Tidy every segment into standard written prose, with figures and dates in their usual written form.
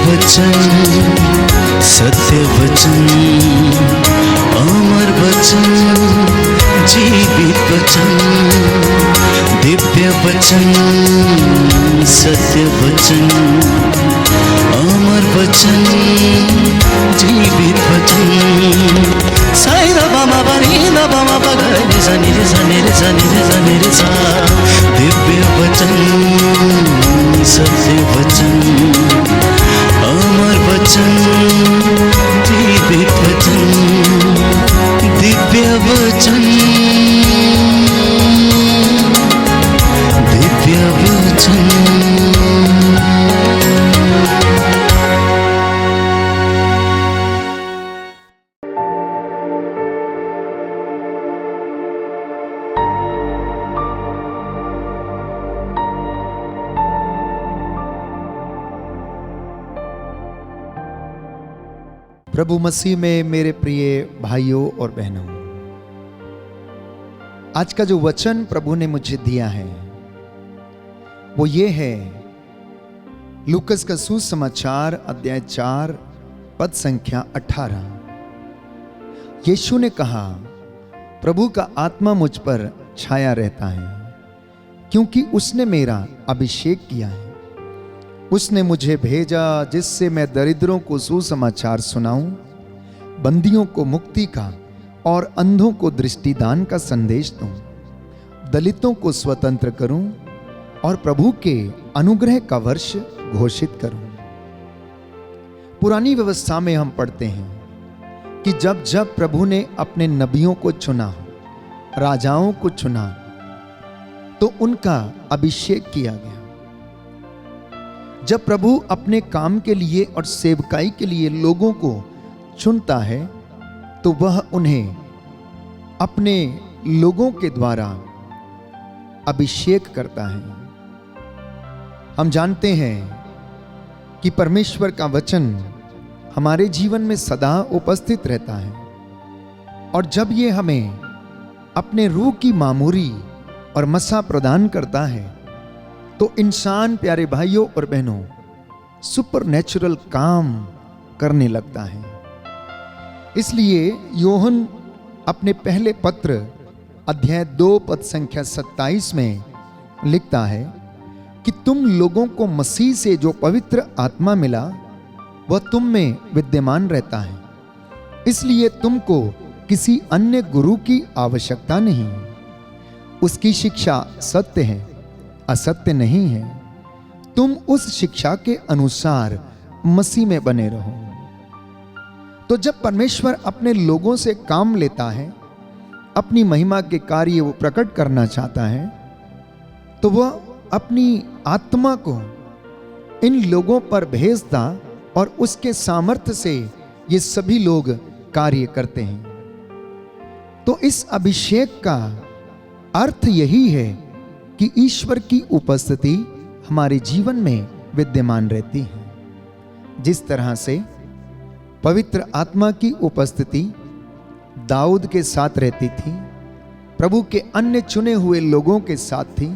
वचन, सत्य वचन, अमर वचन, जीवित वचन, दिव्य वचन, सत्य वचन, अमर वचन, जीवित वचन। साई दा बामा बनी दा बामा बगरे रे सा नी रे सा नी रे सा नी रे सा नी रे सा। दिव्य वचन, सत्य वचन, अमर वचन, जीवित वचन, दिव्य वचन, दिव्य वचन। प्रभु मसीह में मेरे प्रिय भाइयों और बहनों, आज का जो वचन प्रभु ने मुझे दिया है वो ये है लूकस का सुसमाचार अध्याय 4 पद संख्या 18। यीशु ने कहा, प्रभु का आत्मा मुझ पर छाया रहता है, क्योंकि उसने मेरा अभिषेक किया है। उसने मुझे भेजा जिससे मैं दरिद्रों को सुसमाचार सुनाऊं, बंदियों को मुक्ति का और अंधों को दृष्टिदान का संदेश दूं, दलितों को स्वतंत्र करूं और प्रभु के अनुग्रह का वर्ष घोषित करूं। पुरानी व्यवस्था में हम पढ़ते हैं कि जब जब प्रभु ने अपने नबियों को चुना, राजाओं को चुना, तो उनका अभिषेक किया गया। जब प्रभु अपने काम के लिए और सेवकाई के लिए लोगों को चुनता है तो वह उन्हें अपने लोगों के द्वारा अभिषेक करता है। हम जानते हैं कि परमेश्वर का वचन हमारे जीवन में सदा उपस्थित रहता है, और जब ये हमें अपने रूह की मामूरी और मसा प्रदान करता है तो इंसान, प्यारे भाइयों और बहनों, सुपरनैचुरल काम करने लगता है। इसलिए योहन अपने पहले पत्र अध्याय 2 पद संख्या 27 में लिखता है कि तुम लोगों को मसीह से जो पवित्र आत्मा मिला वह तुम में विद्यमान रहता है, इसलिए तुमको किसी अन्य गुरु की आवश्यकता नहीं। उसकी शिक्षा सत्य है, असत्य नहीं है। तुम उस शिक्षा के अनुसार मसीह में बने रहो। तो जब परमेश्वर अपने लोगों से काम लेता है, अपनी महिमा के कार्य वो प्रकट करना चाहता है, तो वह अपनी आत्मा को इन लोगों पर भेजता और उसके सामर्थ्य से ये सभी लोग कार्य करते हैं। तो इस अभिषेक का अर्थ यही है कि ईश्वर की उपस्थिति हमारे जीवन में विद्यमान रहती है। जिस तरह से पवित्र आत्मा की उपस्थिति दाऊद के साथ रहती थी, प्रभु के अन्य चुने हुए लोगों के साथ थी,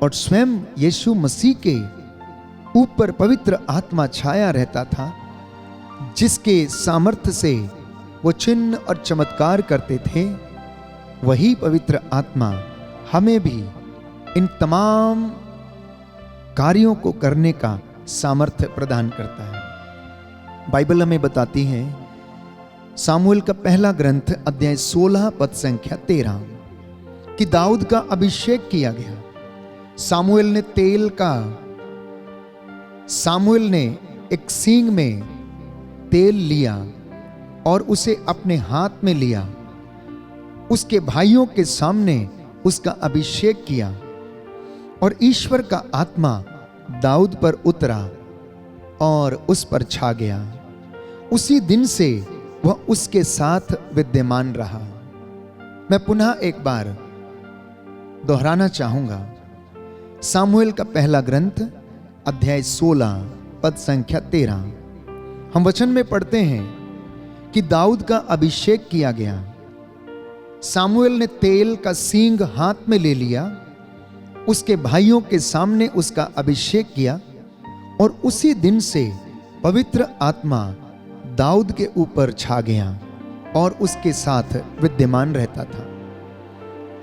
और स्वयं यीशु मसीह के ऊपर पवित्र आत्मा छाया रहता था, जिसके सामर्थ्य से वो चिन्ह और चमत्कार करते थे, वही पवित्र आत्मा हमें भी इन तमाम कार्यों को करने का सामर्थ्य प्रदान करता है। बाइबल हमें बताती है, सामुएल का पहला ग्रंथ अध्याय 16 पद संख्या 13, कि दाऊद का अभिषेक किया गया। सामुएल ने एक सींग में तेल लिया और उसे अपने हाथ में लिया, उसके भाइयों के सामने उसका अभिषेक किया, और ईश्वर का आत्मा दाऊद पर उतरा और उस पर छा गया। उसी दिन से वह उसके साथ विद्यमान रहा। मैं पुनः एक बार दोहराना चाहूंगा, सामुएल का पहला ग्रंथ अध्याय 16 पद संख्या 13, हम वचन में पढ़ते हैं कि दाऊद का अभिषेक किया गया। सामुएल ने तेल का सींग हाथ में ले लिया, उसके भाइयों के सामने उसका अभिषेक किया, और उसी दिन से पवित्र आत्मा दाऊद के ऊपर छा गया और उसके साथ विद्यमान रहता था।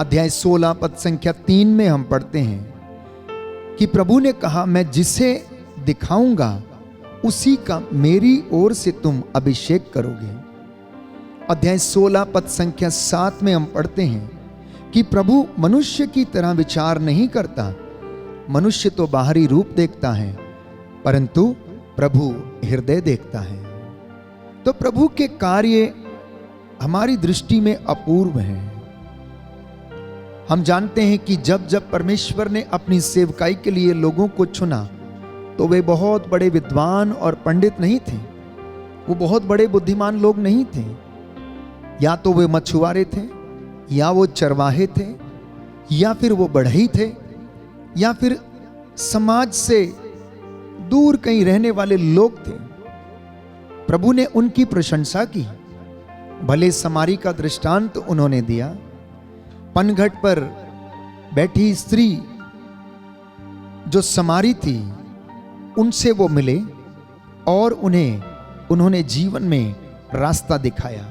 अध्याय 16 पद संख्या 3 में हम पढ़ते हैं कि प्रभु ने कहा, मैं जिसे दिखाऊंगा उसी का मेरी ओर से तुम अभिषेक करोगे। अध्याय 16 पद संख्या 7 में हम पढ़ते हैं कि प्रभु मनुष्य की तरह विचार नहीं करता, मनुष्य तो बाहरी रूप देखता है परंतु प्रभु हृदय देखता है। तो प्रभु के कार्य हमारी दृष्टि में अपूर्व हैं। हम जानते हैं कि जब जब परमेश्वर ने अपनी सेवकाई के लिए लोगों को चुना तो वे बहुत बड़े विद्वान और पंडित नहीं थे, वो बहुत बड़े बुद्धिमान लोग नहीं थे। या तो वे मछुआरे थे, या वो चरवाहे थे, या फिर वो बढ़ई थे, या फिर समाज से दूर कहीं रहने वाले लोग थे। प्रभु ने उनकी प्रशंसा की। भले समारी का दृष्टांत उन्होंने दिया। पनघट पर बैठी स्त्री जो समारी थी, उनसे वो मिले और उन्होंने जीवन में रास्ता दिखाया।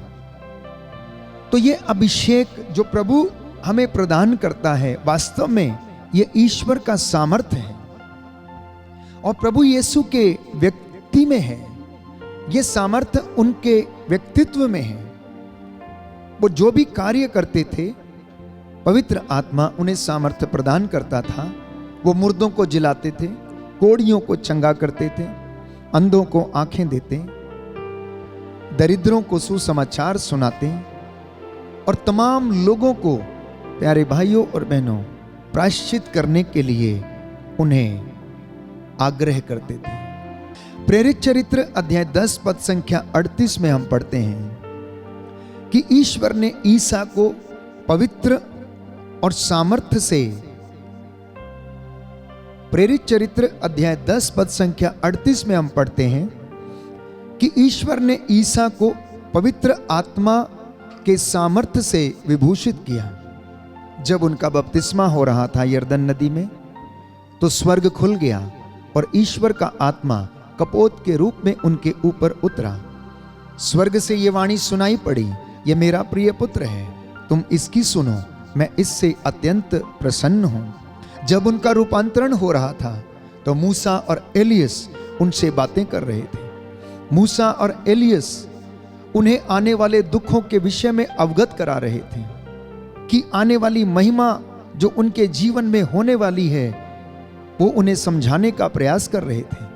तो ये अभिषेक जो प्रभु हमें प्रदान करता है, वास्तव में ये ईश्वर का सामर्थ्य है और प्रभु यीशु के व्यक्ति में है। ये सामर्थ्य उनके व्यक्तित्व में है। वो जो भी कार्य करते थे, पवित्र आत्मा उन्हें सामर्थ्य प्रदान करता था। वो मुर्दों को जिलाते थे, कोढ़ियों को चंगा करते थे, अंधों को आंखें देते, दरिद्रों को सुसमाचार सुनाते और तमाम लोगों को, प्यारे भाइयों और बहनों, प्रायश्चित करने के लिए उन्हें आग्रह करते थे। प्रेरित चरित्र अध्याय 10 पद संख्या 38 में हम पढ़ते हैं कि ईश्वर ने ईसा को पवित्र और सामर्थ्य से, प्रेरित चरित्र अध्याय 10 पद संख्या 38 में हम पढ़ते हैं कि ईश्वर ने ईसा को पवित्र आत्मा के सामर्थ्य से विभूषित किया। जब उनका बपतिस्मा हो रहा था यरदन नदी में, तो स्वर्ग खुल गया और ईश्वर का आत्मा कपोत के रूप में उनके ऊपर उतरा। स्वर्ग से ये वाणी सुनाई पड़ी, ये मेरा प्रिय पुत्र है, तुम इसकी सुनो, मैं इससे अत्यंत प्रसन्न हूं। जब उनका रूपांतरण हो रहा था तो मूसा और एलियस उनसे बातें कर रहे थे। मूसा और एलियस उन्हें आने वाले दुखों के विषय में अवगत करा रहे थे कि आने वाली महिमा जो उनके जीवन में होने वाली है, वो उन्हें समझाने का प्रयास कर रहे थे।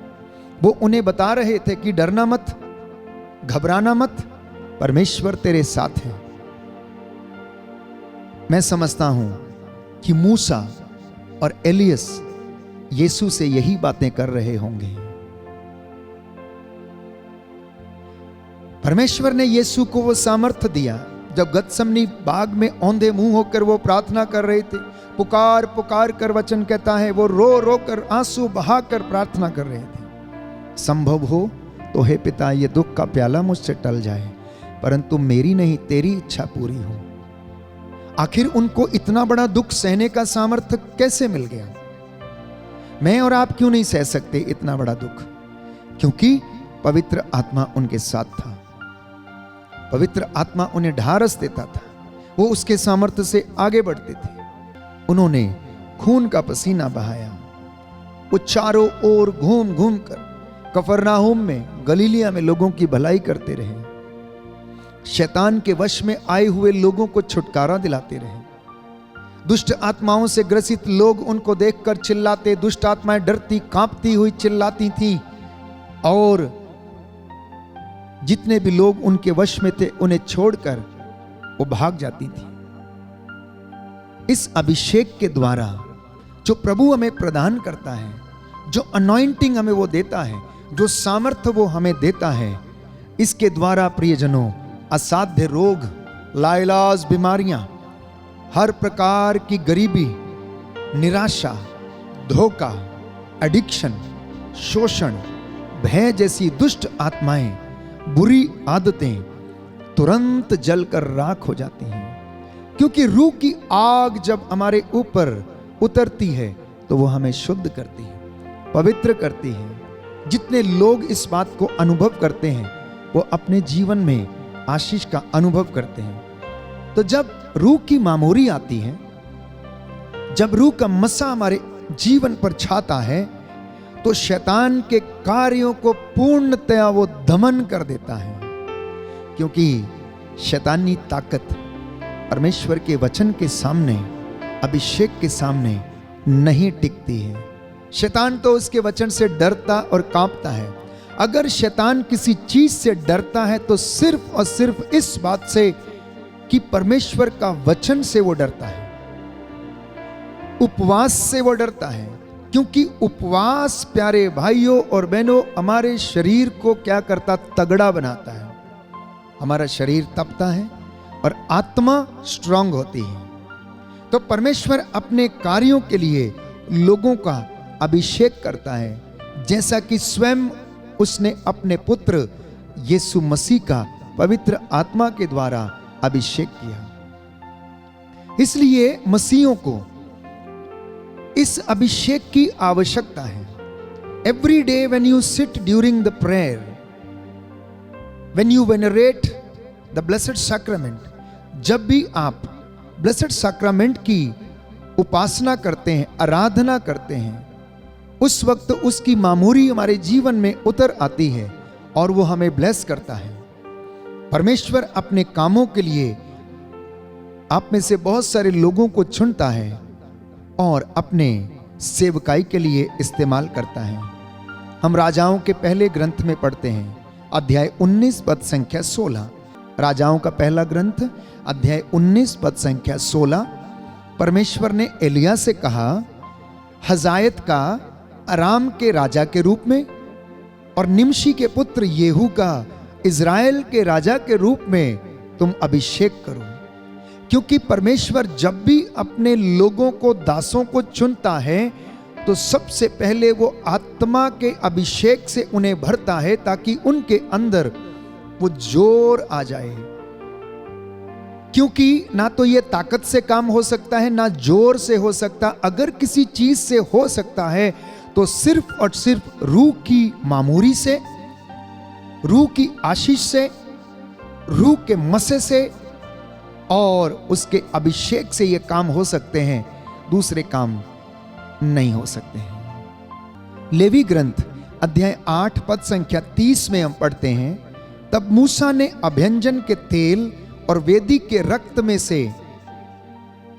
वो उन्हें बता रहे थे कि डरना मत, घबराना मत, परमेश्वर तेरे साथ है। मैं समझता हूं कि मूसा और एलियस यीशु से यही बातें कर रहे होंगे। परमेश्वर ने यीशु को वो सामर्थ्य दिया जब गतसमनी बाग में औंधे मुंह होकर वो प्रार्थना कर रहे थे। पुकार पुकार कर वचन कहता है, वो रो रो कर आंसू बहा कर प्रार्थना कर रहे थे। संभव हो तो हे पिता, ये दुख का प्याला मुझसे टल जाए, परंतु मेरी नहीं तेरी इच्छा पूरी हो। आखिर उनको इतना बड़ा दुख सहने का सामर्थ्य कैसे मिल गया? मैं और आप क्यों नहीं सह सकते इतना बड़ा दुख? क्योंकि पवित्र आत्मा उनके साथ था। पवित्र आत्मा उन्हें ढारस देता था। वो उसके सामर्थ्य से आगे बढ़ते थे। उन्होंने खून का पसीना बहाया। वो चारों ओर घूम घूम कर कफरनाहुम में, गलीलिया में लोगों की भलाई करते रहे। शैतान के वश में आए हुए लोगों को छुटकारा दिलाते रहे। दुष्ट आत्माओं से ग्रसित लोग उनको देखकर चिल्लाते, दुष्ट आत्माएं डरती कांपती हुई चिल्लाती थी और जितने भी लोग उनके वश में थे उन्हें छोड़कर वो भाग जाती थी। इस अभिषेक के द्वारा जो प्रभु हमें प्रदान करता है, जो अनॉइंटिंग हमें वो देता है, जो सामर्थ्य वो हमें देता है, इसके द्वारा प्रियजनों असाध्य रोग, लाइलाज बीमारियां, हर प्रकार की गरीबी, निराशा, धोखा, एडिक्शन, शोषण, भय जैसी दुष्ट आत्माएं, बुरी आदतें तुरंत जलकर राख हो जाती हैं। क्योंकि रूह की आग जब हमारे ऊपर उतरती है तो वो हमें शुद्ध करती है, पवित्र करती है, जितने लोग इस बात को अनुभव करते हैं वो अपने जीवन में आशीष का अनुभव करते हैं। तो जब रूह की मामूरी आती है, जब रूह का मसा हमारे जीवन पर छाता है, तो शैतान के कार्यों को पूर्णतया वो दमन कर देता है, क्योंकि शैतानी ताकत परमेश्वर के वचन के सामने, अभिषेक के सामने नहीं टिकती है। शैतान तो उसके वचन से डरता और कांपता है। अगर शैतान किसी चीज से डरता है तो सिर्फ और सिर्फ इस बात से कि परमेश्वर का वचन से वो डरता है, उपवास से वो डरता है। क्योंकि उपवास, प्यारे भाइयों और बहनों, हमारे शरीर को क्या करता? तगड़ा बनाता है। हमारा शरीर तपता है और आत्मा स्ट्रांग होती है। तो परमेश्वर अपने कार्यों के लिए लोगों का अभिषेक करता है, जैसा कि स्वयं उसने अपने पुत्र यीशु मसीह का पवित्र आत्मा के द्वारा अभिषेक किया। इसलिए मसीहों को इस अभिषेक की आवश्यकता है। Every day when you sit during the prayer, when you venerate the blessed sacrament, जब भी आप ब्लेसेड सैक्रामेंट की उपासना करते हैं, आराधना करते हैं, उस वक्त उसकी मामूरी हमारे जीवन में उतर आती है और वो हमें ब्लेस करता है। परमेश्वर अपने कामों के लिए आप में से बहुत सारे लोगों को चुनता है और अपने सेवकाई के लिए इस्तेमाल करता है। हम राजाओं के पहले ग्रंथ में पढ़ते हैं, अध्याय 19 पद संख्या 16। राजाओं का पहला ग्रंथ अध्याय 19 पद संख्या 16। परमेश्वर ने एलिया से कहा, हजायत का अराम के राजा के रूप में और निमशी के पुत्र येहू का इज़राइल के राजा के रूप में तुम अभिषेक करो। क्योंकि परमेश्वर जब भी अपने लोगों को, दासों को चुनता है तो सबसे पहले वो आत्मा के अभिषेक से उन्हें भरता है, ताकि उनके अंदर वो जोर आ जाए। क्योंकि ना तो ये ताकत से काम हो सकता है, ना जोर से हो सकता। अगर किसी चीज से हो सकता है तो सिर्फ और सिर्फ रूह की मामूरी से, रूह की आशीष से, रूह के मसे से और उसके अभिषेक से ये काम हो सकते हैं। दूसरे काम नहीं हो सकते हैं। लेवी ग्रंथ अध्याय 8 पद संख्या 30 में हम पढ़ते हैं, तब मूसा ने अभ्यंजन के तेल और वेदी के रक्त में से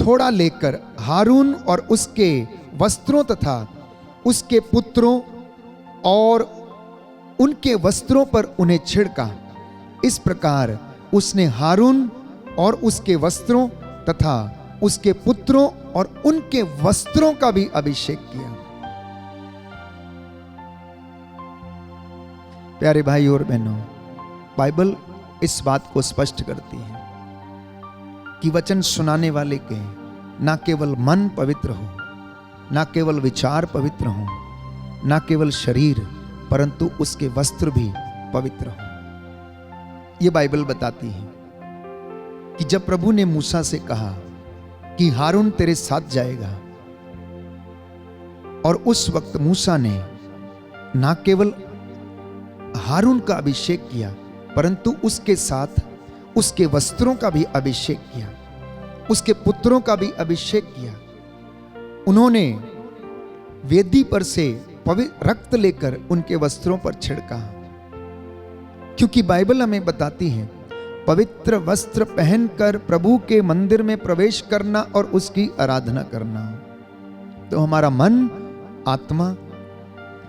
थोड़ा लेकर हारून और उसके वस्त्रों तथा उसके पुत्रों और उनके वस्त्रों पर उन्हें छिड़का। इस प्रकार उसने हारून और उसके वस्त्रों तथा उसके पुत्रों और उनके वस्त्रों का भी अभिषेक किया। प्यारे भाई और बहनों, बाइबल इस बात को स्पष्ट करती है कि वचन सुनाने वाले के ना केवल मन पवित्र हो, ना केवल विचार पवित्र हो, ना केवल शरीर, परंतु उसके वस्त्र भी पवित्र हो। यह बाइबल बताती है कि जब प्रभु ने मूसा से कहा कि हारून तेरे साथ जाएगा, और उस वक्त मूसा ने ना केवल हारून का अभिषेक किया, परंतु उसके साथ उसके वस्त्रों का भी अभिषेक किया, उसके पुत्रों का भी अभिषेक किया। उन्होंने वेदी पर से पवित्र रक्त लेकर उनके वस्त्रों पर छिड़का। क्योंकि बाइबल हमें बताती है, पवित्र वस्त्र पहनकर प्रभु के मंदिर में प्रवेश करना और उसकी आराधना करना। तो हमारा मन, आत्मा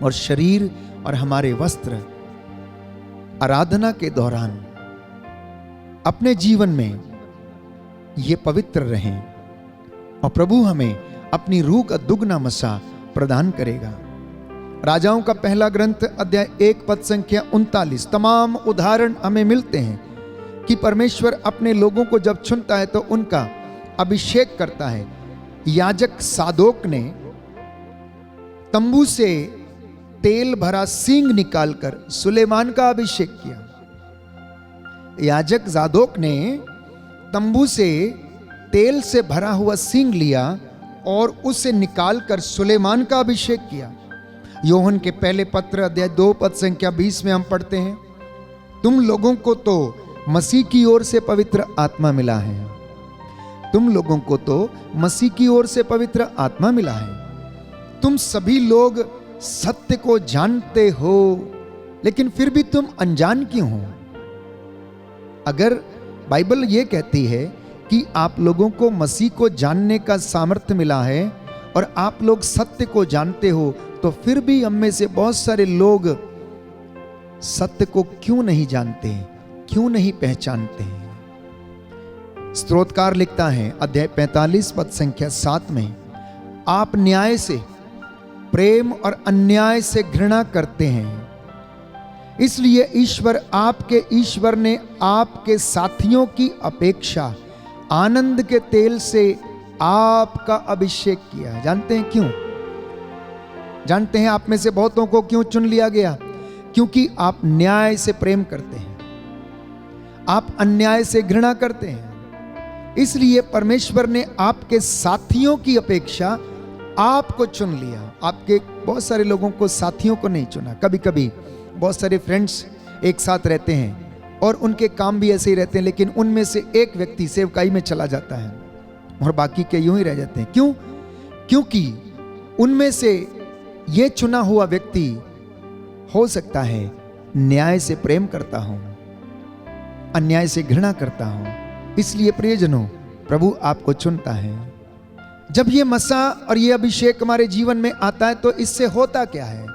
और शरीर और हमारे वस्त्र आराधना के दौरान अपने जीवन में ये पवित्र रहें और प्रभु हमें अपनी रूह का दुगना मसा प्रदान करेगा। राजाओं का पहला ग्रंथ अध्याय 1 पद संख्या 39। तमाम उदाहरण हमें मिलते हैं कि परमेश्वर अपने लोगों को जब चुनता है तो उनका अभिषेक करता है। याजक सादोक ने तंबू से तेल भरा सींग निकालकर सुलेमान का अभिषेक किया। याजक सादोक ने तंबू से तेल से भरा हुआ सींग लिया और उसे निकालकर सुलेमान का अभिषेक किया। योहन के पहले पत्र अध्याय 2 पद संख्या 20 में हम पढ़ते हैं, तुम लोगों को तो मसीह की ओर से पवित्र आत्मा मिला है। तुम लोगों को तो मसीह की ओर से पवित्र आत्मा मिला है। तुम सभी लोग सत्य को जानते हो, लेकिन फिर भी तुम अनजान क्यों हो? अगर बाइबल ये कहती है कि आप लोगों को मसीह को जानने का सामर्थ्य मिला है और आप लोग सत्य को जानते हो, तो फिर भी हम में से बहुत सारे लोग सत्य को क्यों नहीं जानते, क्यों नहीं पहचानते हैं? स्तोत्रकार लिखता है अध्याय 45 पद संख्या 7 में, आप न्याय से, प्रेम और अन्याय से घृणा करते हैं, इसलिए ईश्वर ने आपके साथियों की अपेक्षा आनंद के तेल से आपका अभिषेक किया है। जानते हैं क्यों? जानते हैं आप में से बहुतों को क्यों चुन लिया गया? क्योंकि आप न्याय से प्रेम करते हैं, आप अन्याय से घृणा करते हैं। इसलिए परमेश्वर ने आपके साथियों की अपेक्षा आपको चुन लिया। आपके बहुत सारे लोगों को साथियों को नहीं चुना। कभी कभी बहुत सारे फ्रेंड्स एक साथ रहते हैं और उनके काम भी ऐसे ही रहते हैं, लेकिन उनमें से एक व्यक्ति सेवकाई में चला जाता है और बाकी के यूं ही रह जाते हैं। क्यों? क्योंकि उनमें से ये चुना हुआ व्यक्ति हो सकता है न्याय से प्रेम करता हूं, अन्याय से घृणा करता हूं। इसलिए प्रियजनों, प्रभु आपको चुनता है। जब ये मसा और ये अभिषेक हमारे जीवन में आता है तो इससे होता क्या है?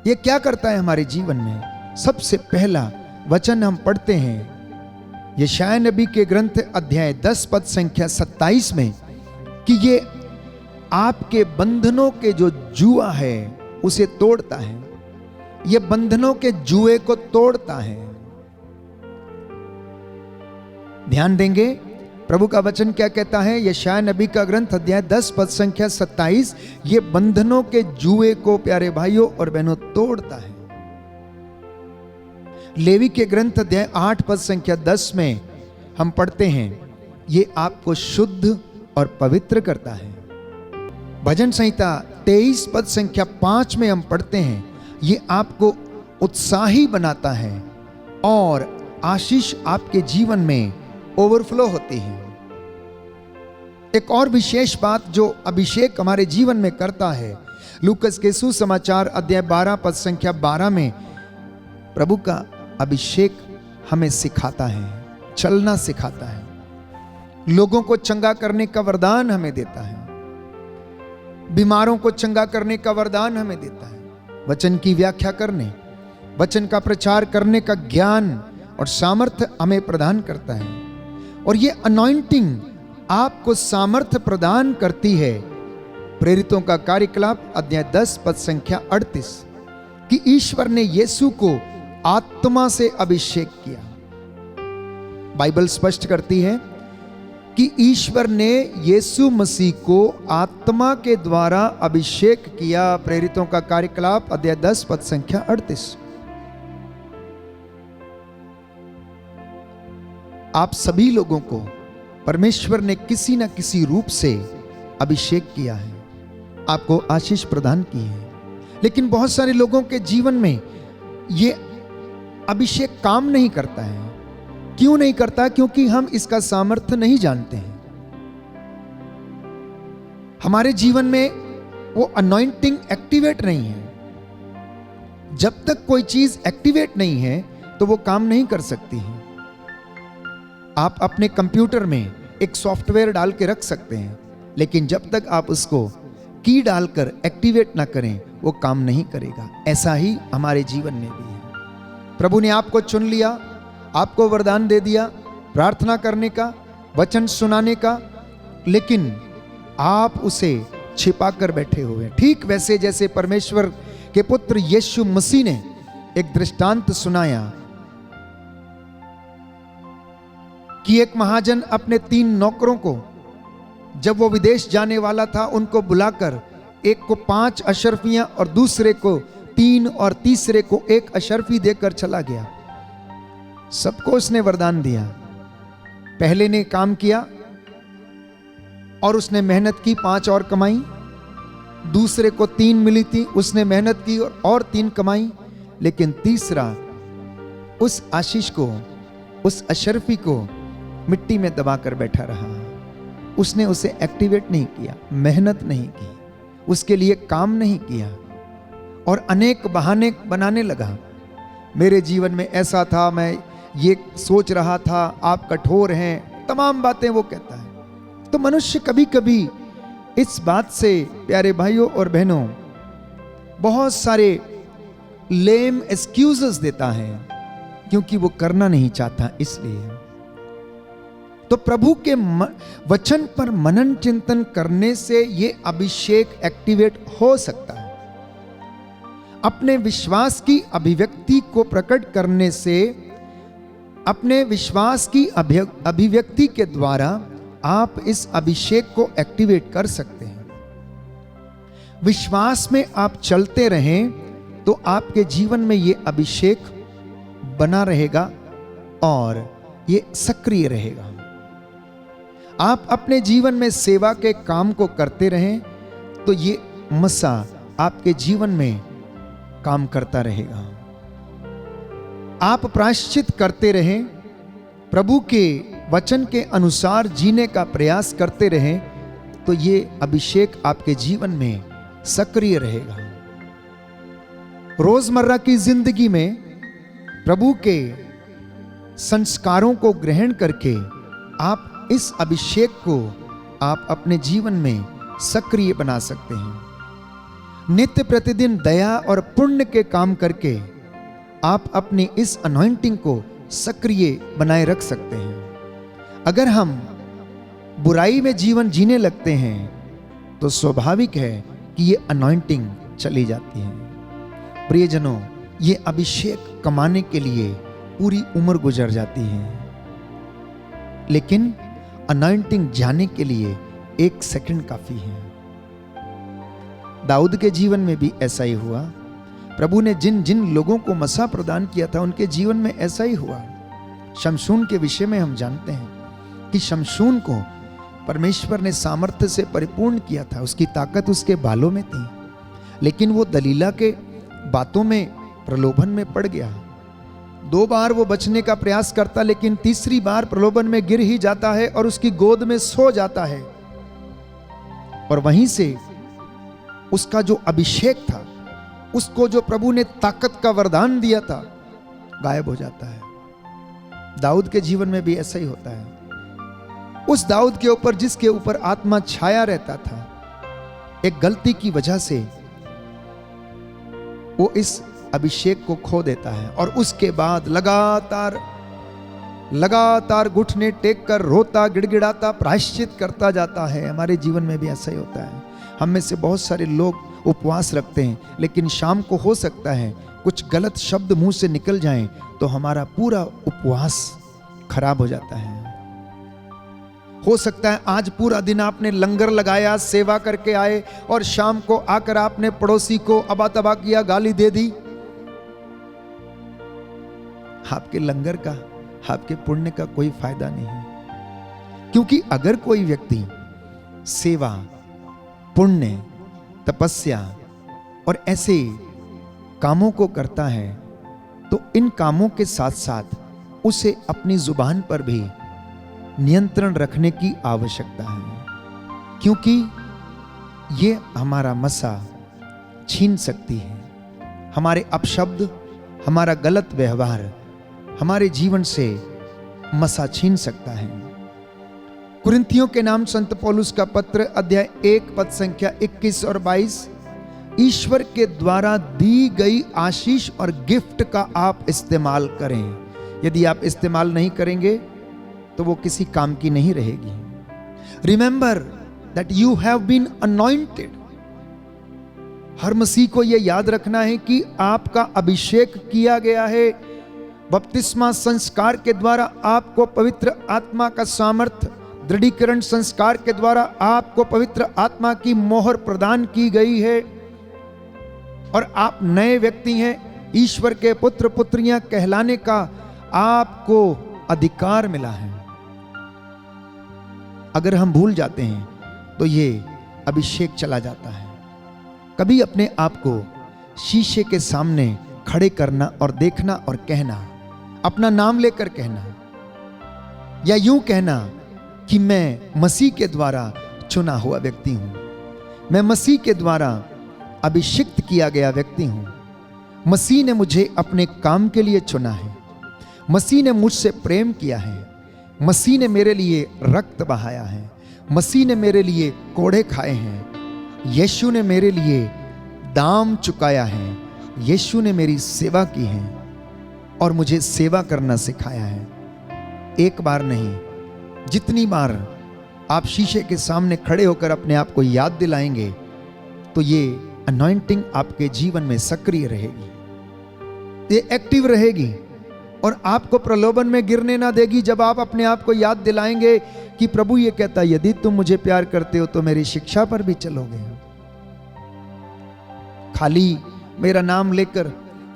ये क्या करता है हमारे जीवन में? सबसे पहला वचन हम पढ़ते हैं यशायाह नबी के ग्रंथ अध्याय 10 पद संख्या 27 में कि ये आपके बंधनों के जो जुआ है उसे तोड़ता है। ये बंधनों के जुए को तोड़ता है। ध्यान देंगे प्रभु का वचन क्या कहता है। यशायाह नबी का ग्रंथ अध्याय 10 पद संख्या 27, ये बंधनों के जुए को प्यारे भाइयों और बहनों तोड़ता है। लेवी के ग्रंथ अध्याय 8 पद संख्या 10 में हम पढ़ते हैं, ये आपको शुद्ध और पवित्र करता है। भजन संहिता 23 पद संख्या 5 में हम पढ़ते हैं, ये आपको उत्साही बनाता है और आशीष आपके जीवन में ओवरफ्लो होती है। एक और विशेष बात जो अभिषेक हमारे जीवन में करता है, लूकस के सुसमाचार अध्याय 12 पद संख्या 12 में प्रभु का अभिषेक हमें सिखाता है, चलना सिखाता है, लोगों को चंगा करने का वरदान हमें देता है, बीमारों को चंगा करने का वरदान हमें देता है, वचन की व्याख्या करने, वचन का प्रचार करने का ज्ञान और सामर्थ्य हमें प्रदान करता है। और ये अनॉइंटिंग आपको सामर्थ्य प्रदान करती है। प्रेरितों का कार्यकलाप अध्याय 10 पद संख्या 38 कि ईश्वर ने यीशु को आत्मा से अभिषेक किया। बाइबल स्पष्ट करती है कि ईश्वर ने यीशु मसीह को आत्मा के द्वारा अभिषेक किया। प्रेरितों का कार्यकलाप अध्याय 10 पद संख्या 38। आप सभी लोगों को परमेश्वर ने किसी न किसी रूप से अभिषेक किया है, आपको आशीष प्रदान की है। लेकिन बहुत सारे लोगों के जीवन में ये अभिषेक काम नहीं करता है। क्यों नहीं करता? क्योंकि हम इसका सामर्थ्य नहीं जानते हैं। हमारे जीवन में वो अनॉइंटिंग एक्टिवेट नहीं है। जब तक कोई चीज एक्टिवेट नहीं है तो वो काम नहीं कर सकती है। आप अपने कंप्यूटर में एक सॉफ्टवेयर डाल के रख सकते हैं, लेकिन जब तक आप उसको की डालकर एक्टिवेट ना करें वो काम नहीं करेगा। ऐसा ही हमारे जीवन में भी है। प्रभु ने आपको चुन लिया, आपको वरदान दे दिया प्रार्थना करने का, वचन सुनाने का, लेकिन आप उसे छिपा कर बैठे हुए हैं। ठीक वैसे जैसे परमेश्वर के पुत्र यीशु मसीह ने एक दृष्टांत सुनाया कि एक महाजन अपने 3 नौकरों को, जब वो विदेश जाने वाला था, उनको बुलाकर एक को 5 अशर्फियां और दूसरे को 3 और तीसरे को 1 अशर्फी देकर चला गया। सबको उसने वरदान दिया। पहले ने काम किया और उसने मेहनत की, 5 और कमाई। दूसरे को 3 मिली थी, उसने मेहनत की और 3 कमाई, लेकिन तीसरा उस आशीष को, उस अशरफी को मिट्टी में दबाकर बैठा रहा। उसने उसे एक्टिवेट नहीं किया, मेहनत नहीं की, उसके लिए काम नहीं किया और अनेक बहाने बनाने लगा। मेरे जीवन में ऐसा था, मैं ये सोच रहा था, आप कठोर हैं, तमाम बातें वो कहता है। तो मनुष्य कभी कभी इस बात से, प्यारे भाइयों और बहनों, बहुत सारे लेम एक्सक्यूजेस देता है क्योंकि वो करना नहीं चाहता इसलिए। तो प्रभु के वचन पर मनन चिंतन करने से ये अभिषेक एक्टिवेट हो सकता है। अपने विश्वास की अभिव्यक्ति को प्रकट करने से, अपने विश्वास की अभिव्यक्ति के द्वारा आप इस अभिषेक को एक्टिवेट कर सकते हैं। विश्वास में आप चलते रहें तो आपके जीवन में ये अभिषेक बना रहेगा और ये सक्रिय रहेगा। आप अपने जीवन में सेवा के काम को करते रहें तो ये मसा आपके जीवन में काम करता रहेगा। आप प्रायश्चित करते रहें, प्रभु के वचन के अनुसार जीने का प्रयास करते रहें तो ये अभिषेक आपके जीवन में सक्रिय रहेगा। रोजमर्रा की जिंदगी में प्रभु के संस्कारों को ग्रहण करके आप इस अभिषेक को आप अपने जीवन में सक्रिय बना सकते हैं। नित्य प्रतिदिन दया और पुण्य के काम करके आप अपनी इस अनॉइंटिंग को सक्रिय बनाए रख सकते हैं। अगर हम बुराई में जीवन जीने लगते हैं तो स्वाभाविक है कि ये अनॉइंटिंग चली जाती है। प्रियजनों, ये अभिषेक कमाने के लिए पूरी उम्र गुजर जाती है, लेकिन अनॉइंटिंग जाने के लिए 1 सेकंड काफी है। दाऊद के जीवन में भी ऐसा ही हुआ। प्रभु ने जिन जिन लोगों को मसा प्रदान किया था उनके जीवन में ऐसा ही हुआ। शमशून के विषय में हम जानते हैं कि शमशून को परमेश्वर ने सामर्थ्य से परिपूर्ण किया था, उसकी ताकत उसके बालों में थी, लेकिन वो दलीला के बातों में, प्रलोभन में पड़ गया। 2 बार वो बचने का प्रयास करता, लेकिन तीसरी बार प्रलोभन में गिर ही जाता है और उसकी गोद में सो जाता है। और वहीं से उसका जो अभिषेक था, उसको जो प्रभु ने ताकत का वरदान दिया था, गायब हो जाता है। दाऊद के जीवन में भी ऐसा ही होता है। उस दाऊद के ऊपर जिसके ऊपर आत्मा छाया रहता था, एक गलती की वजह से वो इस अभिषेक को खो देता है और उसके बाद लगातार घुटने टेक कर रोता, गिड़गिड़ाता, प्रायश्चित करता जाता है। हमारे जीवन में भी ऐसा ही होता है। हम में से बहुत सारे लोग उपवास रखते हैं, लेकिन शाम को हो सकता है कुछ गलत शब्द मुंह से निकल जाएं तो हमारा पूरा उपवास खराब हो जाता है। हो सकता है आज पूरा दिन आपने लंगर लगाया, सेवा करके आए और शाम को आकर आपने पड़ोसी को अबा तबा किया, गाली दे दी। आपके लंगर का, आपके पुण्य का कोई फायदा नहीं, क्योंकि अगर कोई व्यक्ति सेवा, पुण्य, तपस्या और ऐसे कामों को करता है तो इन कामों के साथ साथ उसे अपनी जुबान पर भी नियंत्रण रखने की आवश्यकता है, क्योंकि ये हमारा मसा छीन सकती है। हमारे अपशब्द, हमारा गलत व्यवहार हमारे जीवन से मसा छीन सकता है। कुरिन्थियों के नाम संत पौलुस का पत्र अध्याय 1 पद संख्या 21 और 22, ईश्वर के द्वारा दी गई आशीष और गिफ्ट का आप इस्तेमाल करें। यदि आप इस्तेमाल नहीं करेंगे तो वो किसी काम की नहीं रहेगी। Remember that you have been anointed. हर मसीह को यह याद रखना है कि आपका अभिषेक किया गया है। बपतिस्मा संस्कार के द्वारा आपको पवित्र आत्मा का सामर्थ्य, दृढ़ीकरण संस्कार के द्वारा आपको पवित्र आत्मा की मोहर प्रदान की गई है और आप नए व्यक्ति हैं। ईश्वर के पुत्र पुत्रियां कहलाने का आपको अधिकार मिला है। अगर हम भूल जाते हैं तो ये अभिषेक चला जाता है। कभी अपने आप को शीशे के सामने खड़े करना और देखना और कहना, अपना नाम लेकर कहना, या यूं कहना कि मैं मसीह के द्वारा चुना हुआ व्यक्ति हूं, मैं मसीह के द्वारा अभिषिक्त किया गया व्यक्ति हूं, मसीह ने मुझे अपने काम के लिए चुना है, मसीह ने मुझसे प्रेम किया है, मसीह ने मेरे लिए रक्त बहाया है, मसीह ने मेरे लिए कोड़े खाए हैं, यीशु ने मेरे लिए दाम चुकाया है, यीशु ने मेरी सेवा की है और मुझे सेवा करना सिखाया है। एक बार नहीं, जितनी बार आप शीशे के सामने खड़े होकर अपने आप को याद दिलाएंगे तो ये अनॉइंटिंग आपके जीवन में सक्रिय रहेगी, ये एक्टिव रहेगी और आपको प्रलोभन में गिरने ना देगी। जब आप अपने आप को याद दिलाएंगे कि प्रभु ये कहता है, यदि तुम मुझे प्यार करते हो तो मेरी शिक्षा पर भी चलोगे। खाली मेरा नाम लेकर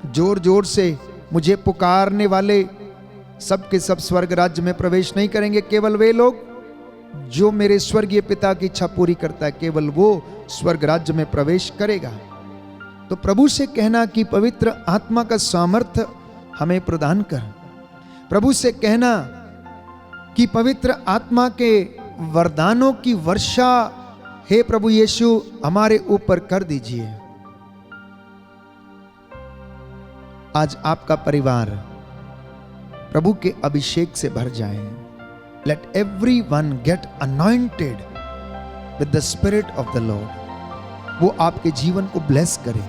जोर जोर से मुझे पुकारने वाले सब के सब स्वर्ग राज्य में प्रवेश नहीं करेंगे। केवल वे लोग जो मेरे स्वर्गीय पिता की इच्छा पूरी करता है, केवल वो स्वर्ग राज्य में प्रवेश करेगा। तो प्रभु से कहना कि पवित्र आत्मा का सामर्थ्य हमें प्रदान कर, प्रभु से कहना कि पवित्र आत्मा के वरदानों की वर्षा हे प्रभु यीशु हमारे ऊपर कर दीजिए। आज आपका परिवार प्रभु के अभिषेक से भर जाए। Let everyone get anointed with the spirit of the Lord. वो आपके जीवन को ब्लेस करे,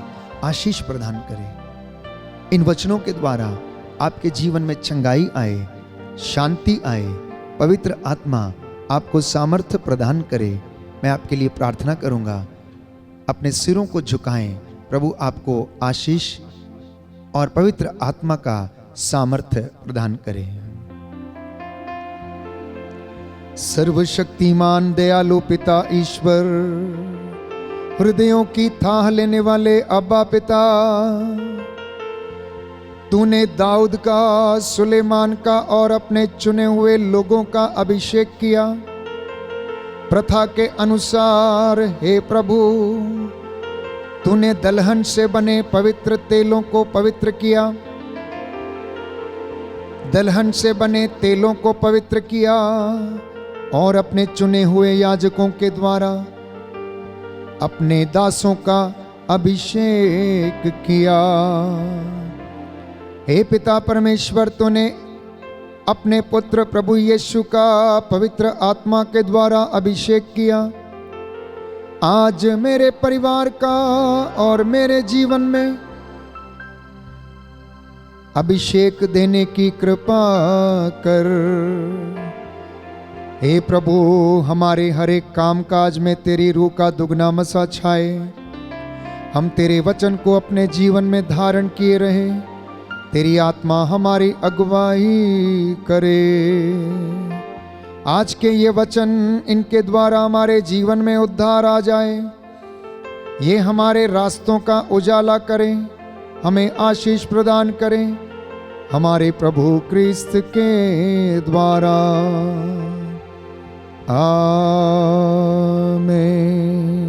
आशीष प्रदान करे। इन वचनों के द्वारा आपके जीवन में चंगाई आए, शांति आए, पवित्र आत्मा आपको सामर्थ्य प्रदान करे। मैं आपके लिए प्रार्थना करूंगा। अपने सिरों को झुकाएं। प्रभु आपको आशीष और पवित्र आत्मा का सामर्थ्य प्रदान करे। सर्वशक्तिमान दयालु पिता ईश्वर, हृदयों की थाह लेने वाले अब्बा पिता, तूने दाऊद का, सुलेमान का और अपने चुने हुए लोगों का अभिषेक किया प्रथा के अनुसार। हे प्रभु, तूने दलहन से बने पवित्र तेलों को पवित्र किया, दलहन से बने तेलों को पवित्र किया और अपने चुने हुए याजकों के द्वारा अपने दासों का अभिषेक किया। हे पिता परमेश्वर, तूने अपने पुत्र प्रभु यीशु का पवित्र आत्मा के द्वारा अभिषेक किया। आज मेरे परिवार का और मेरे जीवन में अभिषेक देने की कृपा कर। हे प्रभु, हमारे हर एक काम काज में तेरी रूह का दुगना मसा छाए। हम तेरे वचन को अपने जीवन में धारण किए रहे। तेरी आत्मा हमारी अगुवाई करे। आज के ये वचन, इनके द्वारा हमारे जीवन में उद्धार आ जाए। ये हमारे रास्तों का उजाला करें, हमें आशीष प्रदान करें, हमारे प्रभु क्रिस्त के द्वारा। आमीन।